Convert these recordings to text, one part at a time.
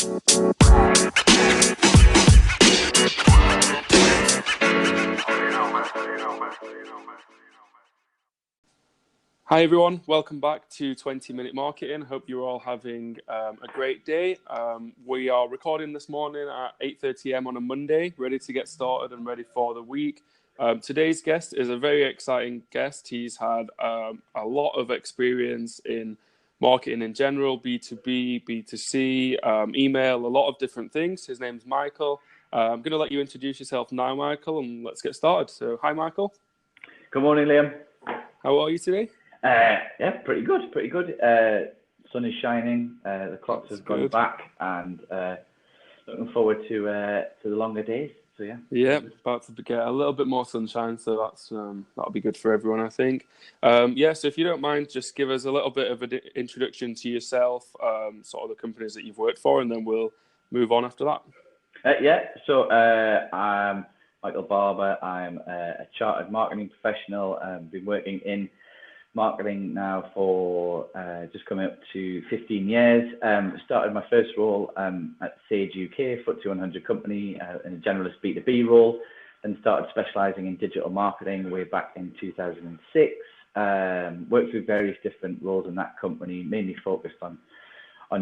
Hi everyone, welcome back to 20-Minute Marketing. Hope you're all having a great day. We are recording this morning at 8:30 a.m. on a Monday, ready to get started and ready for the week. Today's guest is a very exciting guest. He's had a lot of experience in marketing in general, B2B, B2C, email, a lot of different things. His name's Michael. I'm going to let you introduce yourself now, Michael, and let's get started. So, hi, Michael. Good morning, Liam. How are you today? Yeah, pretty good. Sun is shining. The clocks have gone back, and looking forward to the longer days. So yeah, about to get a little bit more sunshine, so that's that'll be good for everyone, I think. So if you don't mind, just give us a little bit of an introduction to yourself, sort of the companies that you've worked for, and then we'll move on after that. So I'm Michael Barber. I'm a chartered marketing professional. Been working in marketing now for just coming up to 15 years. Started my first role at Sage UK, FTSE 100 company, in a generalist B2B role, and started specialising in digital marketing way back in 2006. Worked through various different roles in that company, mainly focused on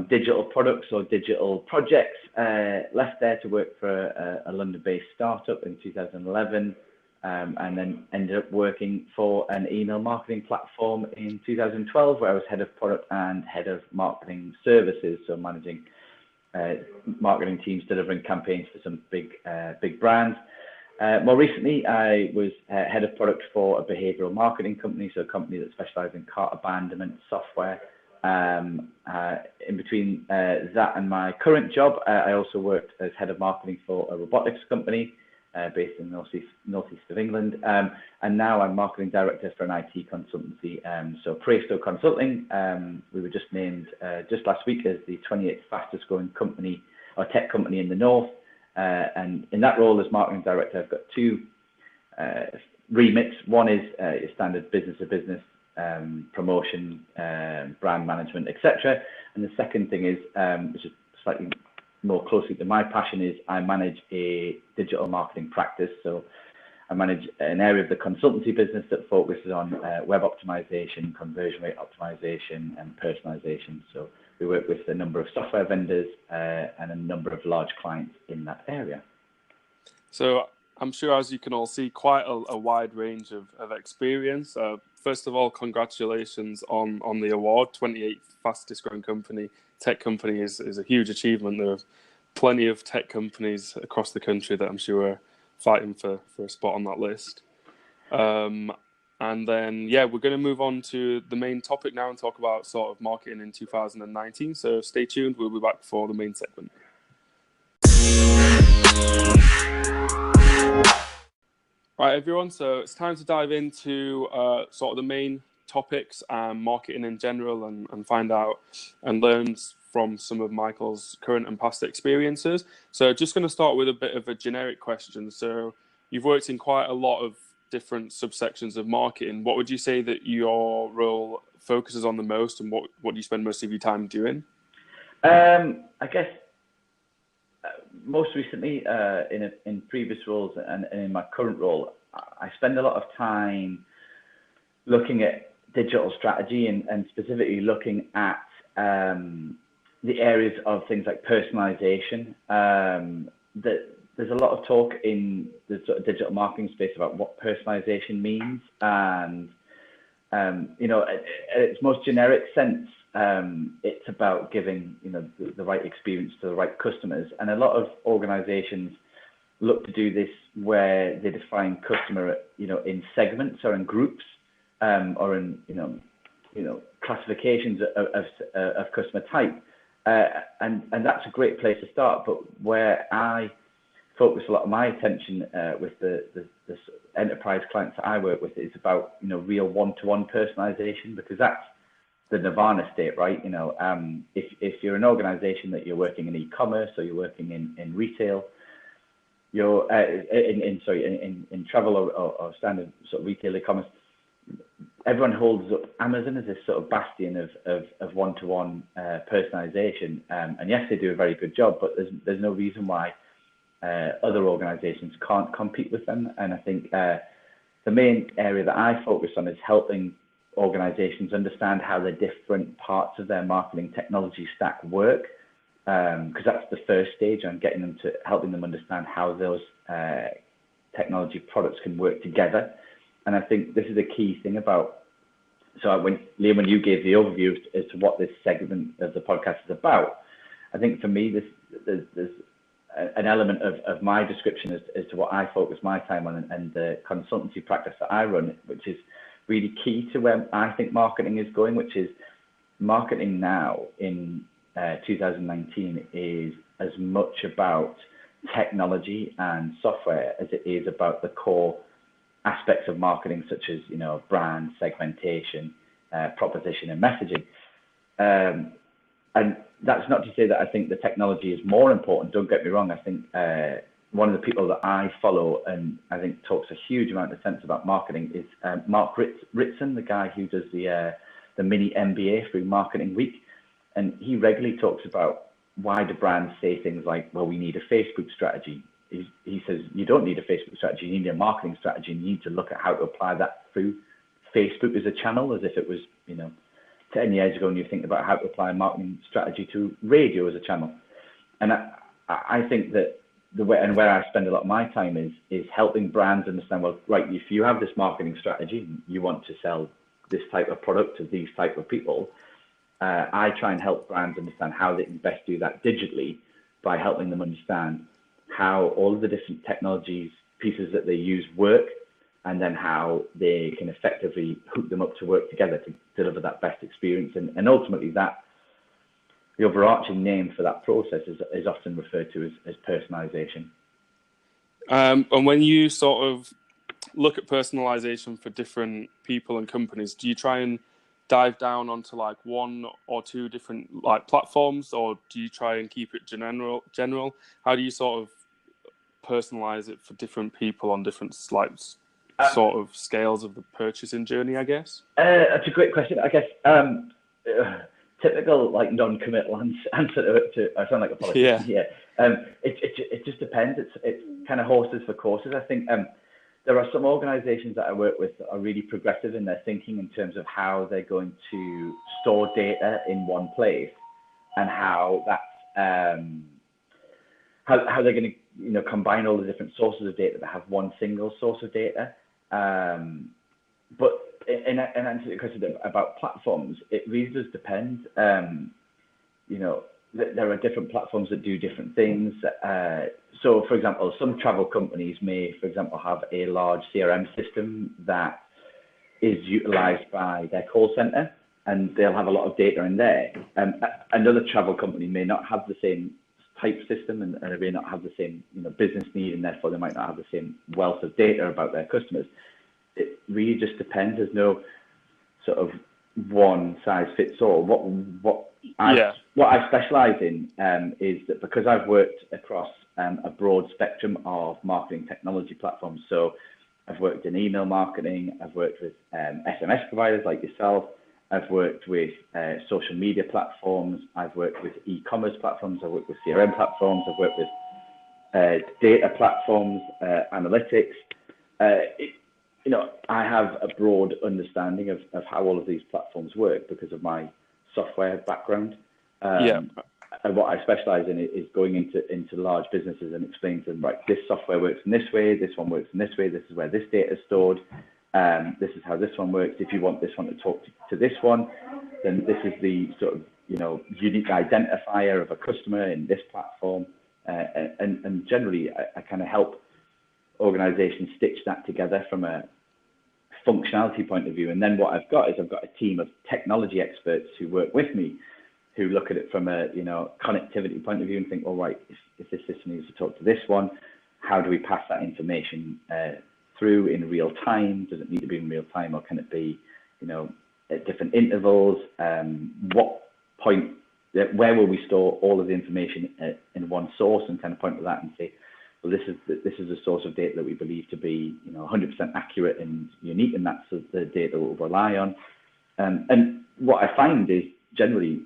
digital products or digital projects. Left there to work for a London-based startup in 2011. And then ended up working for an email marketing platform in 2012, where I was head of product and head of marketing services, so managing marketing teams delivering campaigns for some big brands. More recently, I was head of product for a behavioral marketing company, so a company that specializes in cart abandonment software. In between that and my current job, I also worked as head of marketing for a robotics company based in the northeast of England, and now I'm marketing director for an IT consultancy, so Praesto Consulting. We were just named just last week as the 28th fastest growing company or tech company in the north, and in that role as marketing director, I've got two remits. One is your standard business to business promotion, brand management, etc. And the second thing is, which is slightly more closely to my passion, is I manage a digital marketing practice. So I manage an area of the consultancy business that focuses on web optimization, conversion rate optimization, and personalization. So we work with a number of software vendors and a number of large clients in that area. So I'm sure, as you can all see, quite a wide range of experience. First of all, congratulations on the award. 28th fastest growing tech company is a huge achievement. There are plenty of tech companies across the country that I'm sure are fighting for a spot on that list. And then, we're going to move on to the main topic now and talk about sort of marketing in 2019. So stay tuned. We'll be back for the main segment. Right, everyone, so it's time to dive into sort of the main topics and marketing in general, and find out and learn from some of Michael's current and past experiences. So just going to start with a bit of a generic question. So you've worked in quite a lot of different subsections of marketing. What would you say that your role focuses on the most, and what do you spend most of your time doing? I guess most recently in previous roles and in my current role, I spend a lot of time looking at digital strategy and specifically looking at the areas of things like personalization. There's a lot of talk in the sort of digital marketing space about what personalization means, and at its most generic sense, it's about giving the right experience to the right customers. And a lot of organizations look to do this where they define customer in segments or in groups, or in classifications of customer type, and that's a great place to start. But where I focus a lot of my attention with the enterprise clients that I work with is about real one-to-one personalization, because that's the nirvana state, right? If you're an organization that you're working in e-commerce, or you're working in retail, you're in travel or standard sort of retail e-commerce, everyone holds up Amazon as this sort of bastion of one-to-one personalization. And yes, they do a very good job, but there's no reason why other organizations can't compete with them. And I think the main area that I focus on is helping organizations understand how the different parts of their marketing technology stack work, because that's the first stage on getting them to helping them understand how those technology products can work together. And I think this is a key thing about, so when Liam, when you gave the overview as to what this segment of the podcast is about, I think for me, there's an element of my description as to what I focus my time on and the consultancy practice that I run, which is really key to where I think marketing is going, which is marketing now in 2019 is as much about technology and software as it is about the core aspects of marketing, such as, you know, brand segmentation, proposition and messaging. And that's not to say that I think the technology is more important. Don't get me wrong. I think one of the people that I follow and I think talks a huge amount of sense about marketing is Mark Ritson, the guy who does the mini MBA through Marketing Week. And he regularly talks about why do brands say things like, well, we need a Facebook strategy. He says, you don't need a Facebook strategy, you need a marketing strategy, and you need to look at how to apply that through Facebook as a channel, as if it was, you know, 10 years ago, and you think about how to apply a marketing strategy to radio as a channel. And I think that the way, and where I spend a lot of my time is helping brands understand, well, right, if you have this marketing strategy, you want to sell this type of product to these type of people, I try and help brands understand how they can best do that digitally by helping them understand how all of the different technologies, pieces that they use work, and then how they can effectively hook them up to work together to deliver that best experience. And ultimately that, the overarching name for that process is often referred to as personalization. And when you sort of look at personalization for different people and companies, do you try and dive down onto like one or two different like platforms, or do you try and keep it general? How do you sort of personalize it for different people on different sort of scales of the purchasing journey, I guess? That's a great question. I guess typical like non-committal answer to I sound like a politician. Yeah. It just depends. It's kind of horses for courses. I think there are some organizations that I work with that are really progressive in their thinking in terms of how they're going to store data in one place, and how that's how they're going to, you know, combine all the different sources of data that have one single source of data. But in answer to the question about platforms, it really does depend. You know, there are different platforms that do different things. So, for example, some travel companies may, for example, have a large CRM system that is utilized by their call center, and they'll have a lot of data in there. Another travel company may not have the same type system, and they may not have the same, you know, business need, and therefore they might not have the same wealth of data about their customers. It really just depends. There's no sort of one size fits all. What I specialize in is that because I've worked across a broad spectrum of marketing technology platforms. So I've worked in email marketing, I've worked with SMS providers like yourself, I've worked with social media platforms, I've worked with e-commerce platforms, I've worked with CRM platforms, I've worked with data platforms, analytics. You know, I have a broad understanding of how all of these platforms work because of my software background. And what I specialize in is going into large businesses and explaining to them, right, this software works in this way, this one works in this way, this is where this data is stored, this is how this one works. If you want this one to talk to this one, then this is the sort of, you know, unique identifier of a customer in this platform. And generally, I kind of help organizations stitch that together from a functionality point of view. And then what I've got a team of technology experts who work with me, who look at it from a, you know, connectivity point of view and think, all right, if this system needs to talk to this one, how do we pass that information through in real time? Does it need to be in real time, or can it be, you know, at different intervals? What point, where will we store all of the information in one source, and kind of point to that and say, well, this is a source of data that we believe to be 100% accurate and unique, and that's the data we'll rely on. And what I find is generally,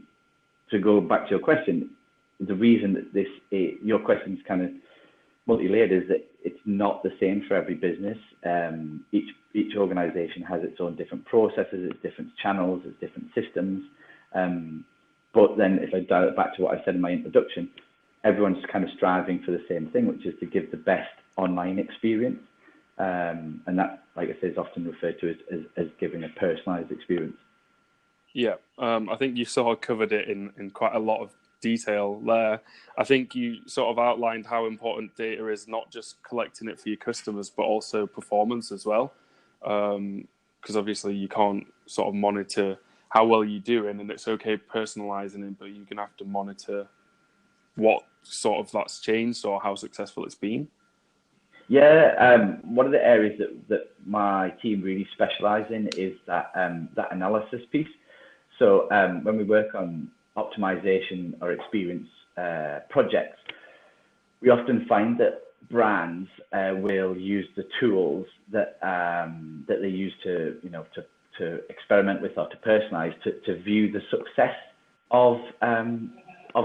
to go back to your question, the reason that your question is kind of multi-layered is that it's not the same for every business. Each organization has its own different processes, its different channels, its different systems. But then if I dial it back to what I said in my introduction, everyone's kind of striving for the same thing, which is to give the best online experience. And that, like I say, is often referred to as giving a personalized experience. Yeah, I think you sort of covered it in quite a lot of detail there. I think you sort of outlined how important data is, not just collecting it for your customers, but also performance as well. Because obviously you can't sort of monitor how well you're doing, and it's okay personalizing it, but you're going to have to monitor what sort of that's changed or how successful it's been. Yeah, one of the areas that my team really specialize in is that analysis piece. So when we work on optimization or experience projects, we often find that brands will use the tools that they use to experiment with or to personalize to view the success of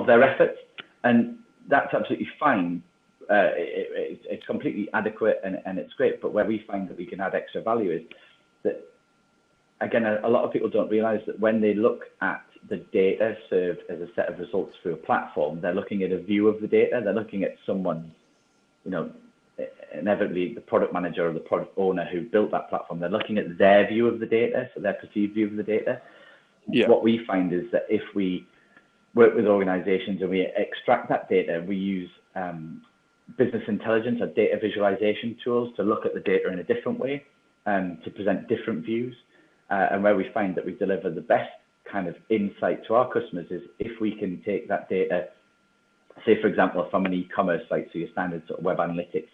their efforts, and that's absolutely fine. It's completely adequate and it's great. But where we find that we can add extra value is that, again, a lot of people don't realize that when they look at the data served as a set of results through a platform, they're looking at a view of the data. They're looking at someone, inevitably the product manager or the product owner who built that platform. They're looking at their view of the data, so their perceived view of the data. Yeah. What we find is that if we work with organizations and we extract that data, we use business intelligence or data visualization tools to look at the data in a different way, to present different views. And where we find that we deliver the best kind of insight to our customers is if we can take that data, say, for example, from an e-commerce site, so your standard sort of web analytics,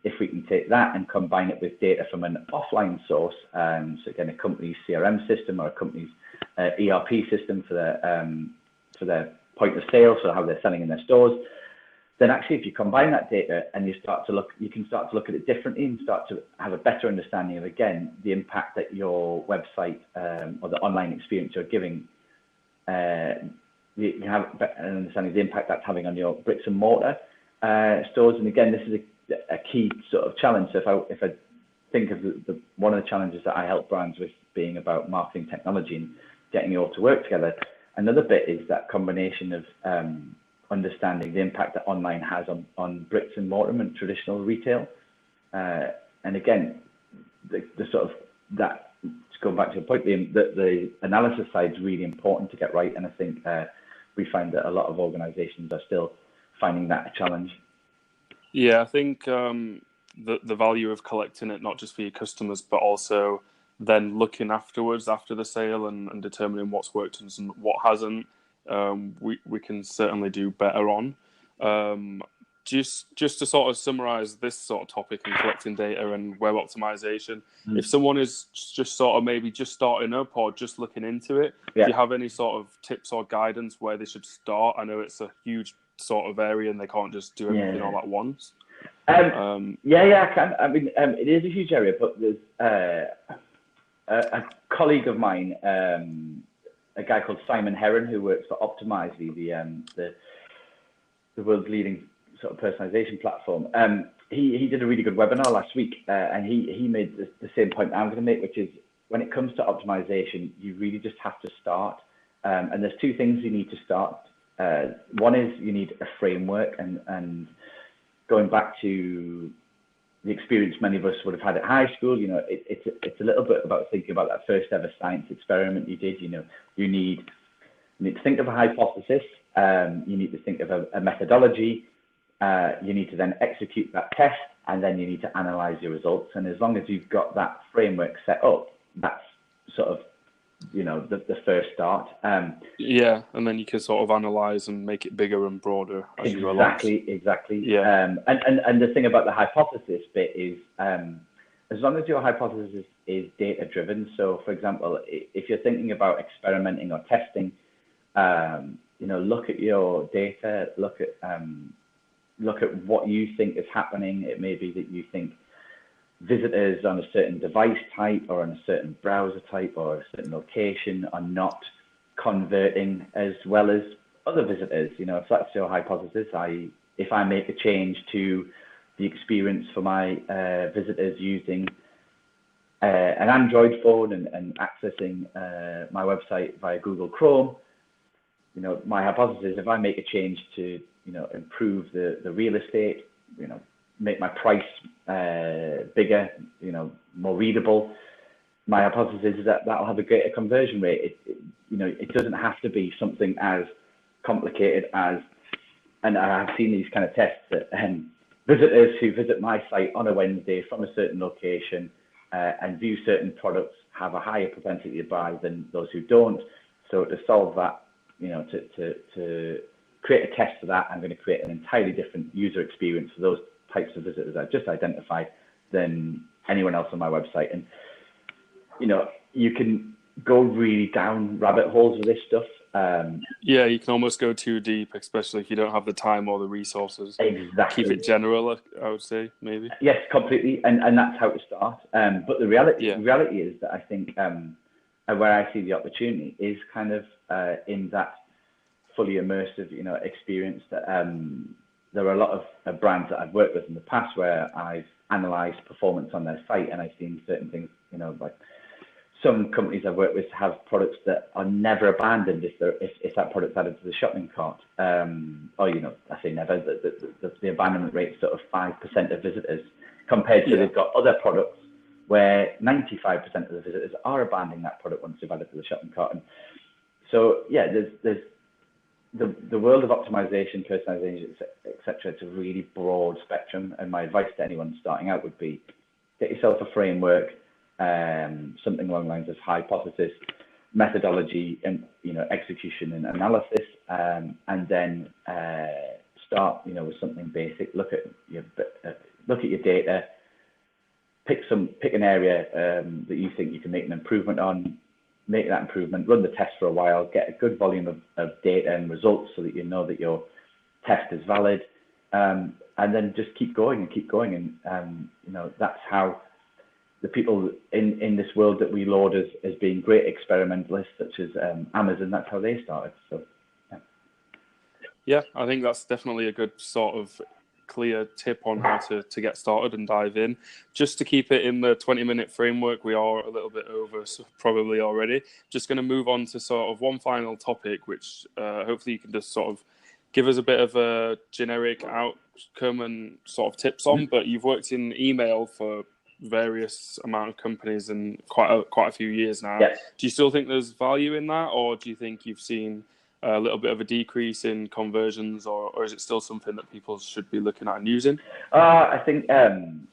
if we can take that and combine it with data from an offline source, so again, a company's CRM system or a company's ERP system for their point of sale, so how they're selling in their stores, then actually if you combine that data and you can start to look at it differently and start to have a better understanding of, again, the impact that your website or the online experience you're giving, you have an understanding of the impact that's having on your bricks and mortar stores. And again, this is a key sort of challenge. So if I think of one of the challenges that I help brands with being about marketing technology and getting it all to work together, another bit is that combination of understanding the impact that online has on bricks and mortar and traditional retail. And again, the sort of that, to go back to your point, the analysis side is really important to get right. And I think we find that a lot of organizations are still finding that a challenge. Yeah, I think the value of collecting it, not just for your customers, but also then looking afterwards after the sale and determining what's worked and what hasn't, we can certainly do better on. Just to sort of summarize this sort of topic and collecting data and web optimization, if someone is just sort of maybe just starting up or just looking into it, do you have any sort of tips or guidance where they should start? I know it's a huge sort of area and they can't just do everything all at once. I can. I mean, it is a huge area, but there's a colleague of mine, a guy called Simon Heron, who works for Optimizely, the world's leading sort of personalization platform. He did a really good webinar last week, and he made the same point I'm going to make, which is when it comes to optimization, you really just have to start. And there's two things you need to start. One is you need a framework, and going back to the experience many of us would have had at high school, it's a little bit about thinking about that first ever science experiment you did. You need to think of a hypothesis, you need to think of a methodology, you need to then execute that test, and then you need to analyze your results. And as long as you've got that framework set up, that's sort of the first start. And then you can sort of analyze and make it bigger and broader as you go along. Exactly. Yeah. And the thing about the hypothesis bit is, as long as your hypothesis is data driven. So, for example, if you're thinking about experimenting or testing, look at your data, look at look at what you think is happening. It may be that you think visitors on a certain device type or on a certain browser type or a certain location are not converting as well as other visitors. You know, if that's your hypothesis, if I make a change to the experience for my visitors using an Android phone and accessing my website via Google Chrome, you know, my hypothesis, if I make a change to, you know, improve the real estate, you know, make my price bigger, you know, more readable, my hypothesis is that that'll have a greater conversion rate. You know, it doesn't have to be something as complicated as, and I've seen these kind of tests that visitors who visit my site on a Wednesday from a certain location and view certain products have a higher propensity to buy than those who don't. So to solve that, you know, to create a test for that, I'm going to create an entirely different user experience for those types of visitors I've just identified than anyone else on my website. And, you know, you can go really down rabbit holes with this stuff. Yeah, you can almost go too deep, especially if you don't have the time or the resources. Exactly. Keep it general, I would say, maybe. Yes, completely. And that's how to start. But the reality is that I think where I see the opportunity is kind of in that fully immersive, you know, experience that there are a lot of brands that I've worked with in the past where I've analyzed performance on their site and I've seen certain things, you know, like some companies I've worked with have products that are never abandoned if that product's added to the shopping cart. Or, you know, I say never, the abandonment rate is sort of 5% of visitors compared to they've got other products where 95% of the visitors are abandoning that product once they've added to the shopping cart. And so, yeah, there's the world of optimization, personalization, etc. It's a really broad spectrum. And my advice to anyone starting out would be get yourself a framework, something along the lines of hypothesis, methodology, and, you know, execution and analysis, and then start, you know, with something basic. Look at your data. Pick an area that you think you can make an improvement on. Make that improvement, run the test for a while, get a good volume of data and results so that you know that your test is valid, and then just keep going. And you know, that's how the people in this world that we laud as being great experimentalists, such as Amazon, that's how they started. So yeah, I think that's definitely a good sort of clear tip on how to get started and dive in. Just to keep it in the 20-minute framework, we are a little bit over, so probably already. Just going to move on to sort of one final topic, which hopefully you can just sort of give us a bit of a generic outcome and sort of tips on. But you've worked in email for various amount of companies and quite a few years now. Yes. Do you still think there's value in that, or do you think you've seen a little bit of a decrease in conversions, or is it still something that people should be looking at and using? I think I'm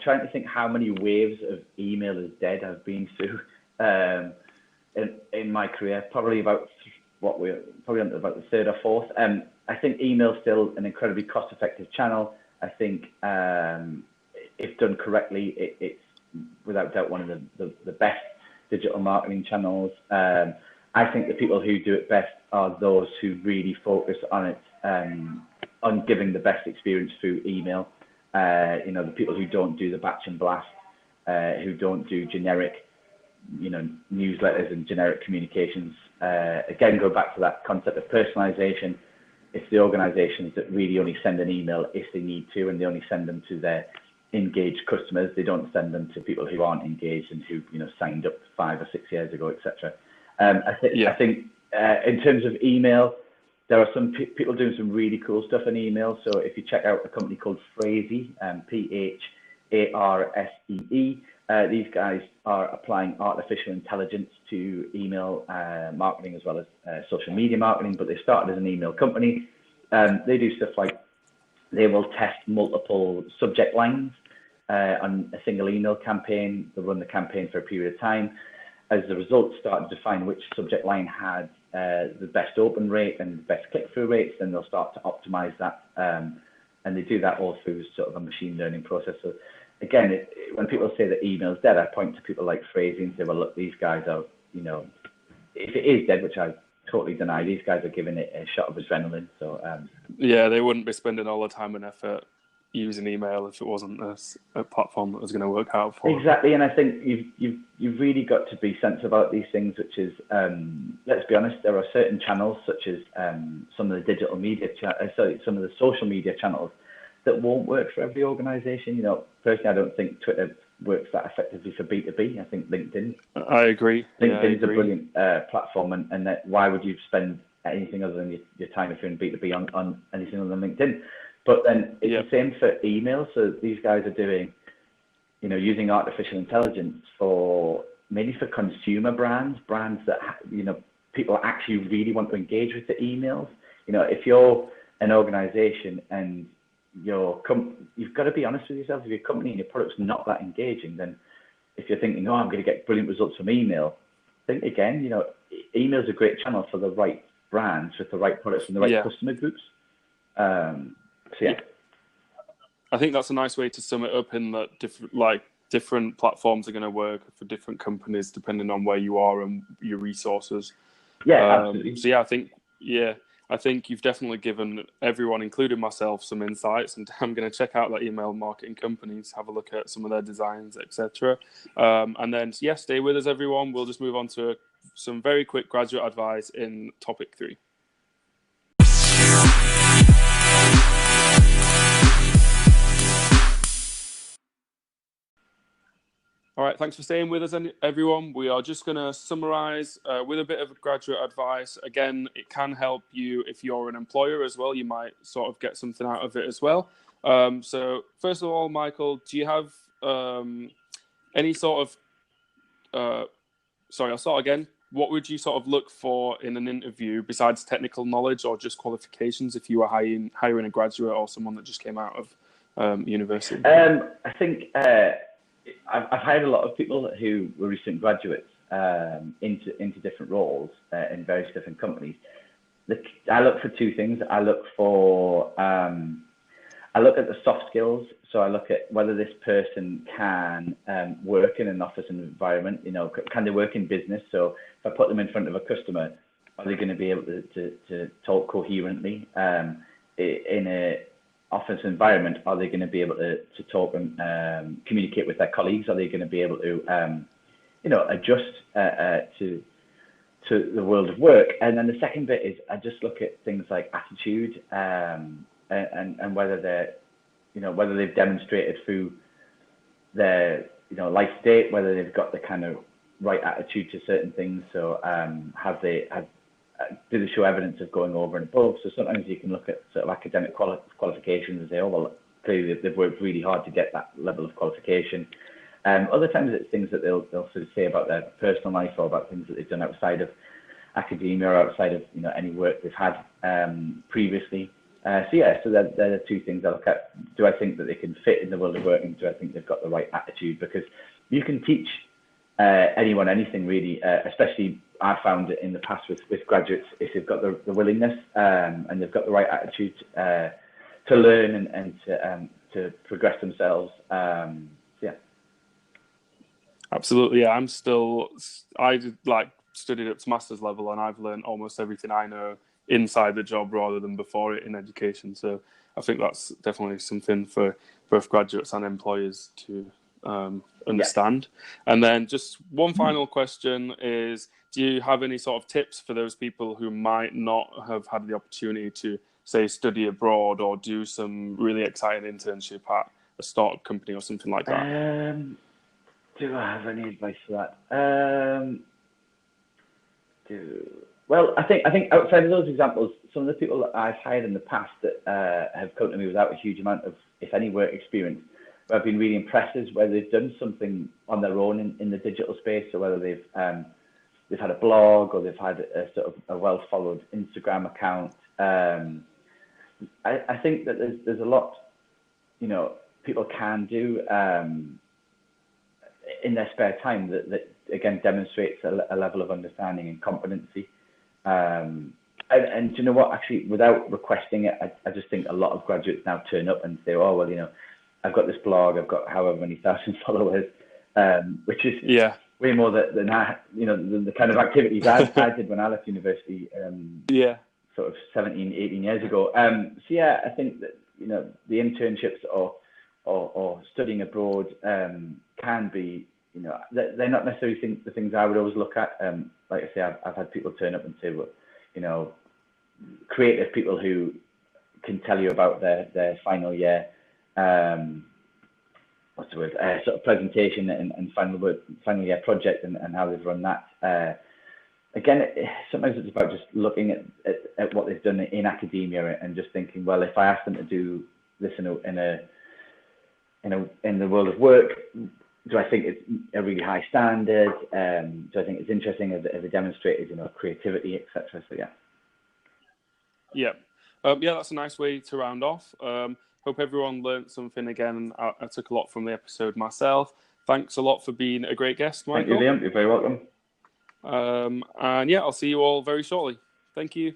trying to think how many waves of email is dead I've been through in my career. Probably about about the third or fourth. I think email is still an incredibly cost-effective channel. I think if done correctly, it's without doubt one of the best digital marketing channels. I think the people who do it best are those who really focus on it, on giving the best experience through email. You know, the people who don't do the batch and blast, who don't do generic, you know, newsletters and generic communications. Again, go back to that concept of personalization. It's the organizations that really only send an email if they need to, and they only send them to their engaged customers. They don't send them to people who aren't engaged and who, you know, signed up 5 or 6 years ago, etc. I think in terms of email, there are some people doing some really cool stuff in email. So if you check out a company called Phrasee, P-H-A-R-S-E-E, these guys are applying artificial intelligence to email marketing as well as social media marketing, but they started as an email company. They do stuff like they will test multiple subject lines on a single email campaign. They'll run the campaign for a period of time. As the results start to define which subject line had the best open rate and the best click-through rates, then they'll start to optimize that. And they do that all through sort of a machine learning process. So again, when people say that email's dead, I point to people like Phrasee and say, well, look, these guys are, you know, if it is dead, which I totally deny, these guys are giving it a shot of adrenaline. So Yeah, they wouldn't be spending all the time and effort using email if it wasn't a platform that was going to work out for them. Exactly, and I think you've really got to be sensitive about these things, which is, let's be honest, there are certain channels such as some of the digital media, some of the social media channels that won't work for every organization. You know, personally, I don't think Twitter works that effectively for B2B. I think LinkedIn. I agree. LinkedIn's a brilliant platform, and that why would you spend anything other than your time if you're in B2B on anything other than LinkedIn? But then it's the same for email. So these guys are doing, you know, using artificial intelligence for mainly for consumer brands that, you know, people actually really want to engage with the emails. You know, if you're an organization and you've got to be honest with yourself. If your company and your product's not that engaging, then if you're thinking, oh, I'm going to get brilliant results from email, think again. You know, email is a great channel for the right brands with the right products and the right customer groups. So yeah. I think that's a nice way to sum it up, in that different platforms are going to work for different companies depending on where you are and your resources. Yeah, absolutely. So I think you've definitely given everyone, including myself, some insights, and I'm going to check out that email marketing companies, have a look at some of their designs, etc. And then stay with us, everyone. We'll just move on to some very quick graduate advice in topic 3. All right, thanks for staying with us, everyone. We are just going to summarize with a bit of graduate advice. Again, it can help you if you're an employer as well. You might sort of get something out of it as well. So first of all, Michael, do you have any sort of... I'll start again. What would you sort of look for in an interview besides technical knowledge or just qualifications if you were hiring a graduate or someone that just came out of university? I think... I've hired a lot of people who were recent graduates into different roles in various different companies. I look for two things. I look at the soft skills. So I look at whether this person can work in an office environment. You know, can they work in business? So if I put them in front of a customer, are they going to be able to talk coherently in a office environment? Are they going to be able to talk and communicate with their colleagues? Are they going to be able to, adjust to the world of work? And then the second bit is I just look at things like attitude and whether they've demonstrated through their life state, whether they've got the kind of right attitude to certain things. So do they show evidence of going over and above? So sometimes you can look at sort of academic qualifications and say, oh, well, clearly they've worked really hard to get that level of qualification. Other times it's things that they'll sort of say about their personal life or about things that they've done outside of academia or outside of any work they've had previously. So they're the two things I look at. Do I think that they can fit in the world of work, and do I think they've got the right attitude? Because you can teach anyone anything really, especially I found it in the past with graduates, if they've got the willingness and they've got the right attitude to learn and to progress themselves. Absolutely, yeah. I studied up to master's level, and I've learned almost everything I know inside the job rather than before it in education. So I think that's definitely something for both graduates and employers to understand. Yeah. And then just one final question is, do you have any sort of tips for those people who might not have had the opportunity to, say, study abroad or do some really exciting internship at a startup company or something like that? Do I have any advice for that? Well, I think outside of those examples, some of the people that I've hired in the past that have come to me without a huge amount of, if any, work experience, I've been really impressed is whether they've done something on their own in the digital space, or whether they've had a blog or they've had a sort of a well-followed Instagram account. I think that there's a lot, people can do in their spare time that again demonstrates a level of understanding and competency. And do you know what? Actually, without requesting it, I just think a lot of graduates now turn up and say, "Oh, well, I've got this blog. I've got however many thousand followers," which is way more than I, the kind of activities I did when I left university. sort of 17, 18 years ago. So yeah, I think that, you know, the internships or studying abroad can be, you know, they're not necessarily the things I would always look at. Like I say, I've had people turn up and say, well, you know, creative people who can tell you about their final year, what's the word, sort of presentation and final year project and how they've run that. Again, sometimes it's about just looking at what they've done in academia and just thinking, well, if I asked them to do this in the world of work, do I think it's a really high standard? Do I think it's interesting? Have they demonstrated, you know, creativity, etc.? So yeah. Yeah. Yeah, that's a nice way to round off. Hope everyone learned something again. I took a lot from the episode myself. Thanks a lot for being a great guest, Michael. Thank you, Liam. You're very welcome. And yeah, I'll see you all very shortly. Thank you.